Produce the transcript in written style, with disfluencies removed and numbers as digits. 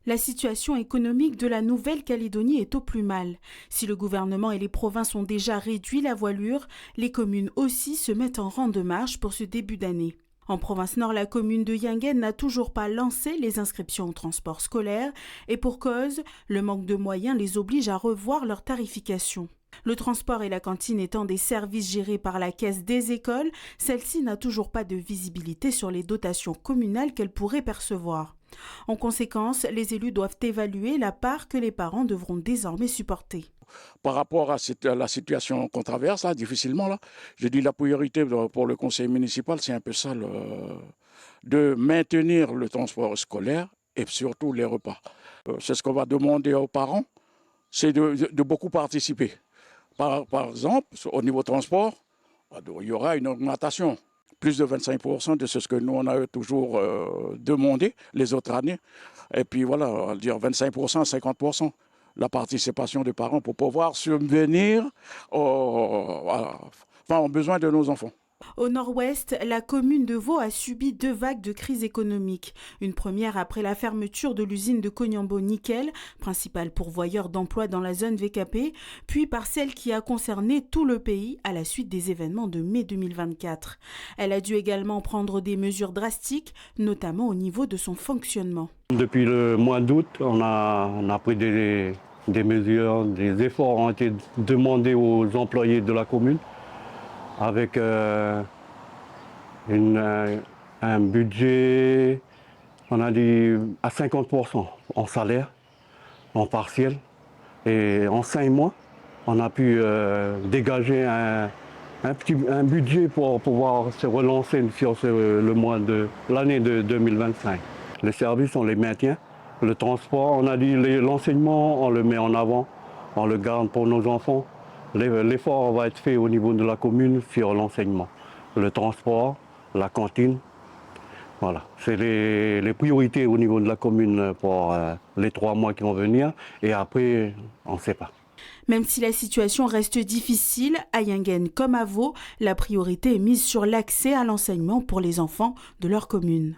La situation économique de la Nouvelle-Calédonie est au plus mal. Si le gouvernement et les provinces ont déjà réduit la voilure, les communes aussi se mettent en rang de marche pour ce début d'année. En province nord, la commune de Yinguen n'a toujours pas lancé les inscriptions au transport scolaire et pour cause, le manque de moyens les oblige à revoir leur tarification. Le transport et la cantine étant des services gérés par la caisse des écoles, celle-ci n'a toujours pas de visibilité sur les dotations communales qu'elle pourrait percevoir. En conséquence, les élus doivent évaluer la part que les parents devront désormais supporter. Par rapport à la situation qu'on traverse, là, difficilement, là, je dis la priorité pour le conseil municipal, c'est un peu ça, de maintenir le transport scolaire et surtout les repas. C'est ce qu'on va demander aux parents, c'est de beaucoup participer. Par exemple, au niveau transport, il y aura une augmentation, plus de 25% de ce que nous on a toujours demandé les autres années. Et puis voilà, on va dire 25%, 50%. La participation des parents pour pouvoir subvenir aux besoins de nos enfants. Au nord-ouest, la commune de Vaud a subi 2 vagues de crise économique. Une première après la fermeture de l'usine de Koniambo Nickel, principal pourvoyeur d'emplois dans la zone VKP, puis par celle qui a concerné tout le pays à la suite des événements de mai 2024. Elle a dû également prendre des mesures drastiques, notamment au niveau de son fonctionnement. Depuis le mois d'août, on a pris des mesures, des efforts ont été demandés aux employés de la commune avec un budget, on a dit à 50% en salaire, en partiel. Et en 5 mois, on a pu dégager un budget pour pouvoir se relancer sur l'année de 2025. Les services, on les maintient. Le transport, on a dit l'enseignement, on le met en avant, on le garde pour nos enfants. L'effort va être fait au niveau de la commune sur l'enseignement. Le transport, la cantine, voilà. C'est les priorités au niveau de la commune pour les 3 mois qui vont venir. Et après, on ne sait pas. Même si la situation reste difficile, à Yinguen comme à Vaud, la priorité est mise sur l'accès à l'enseignement pour les enfants de leur commune.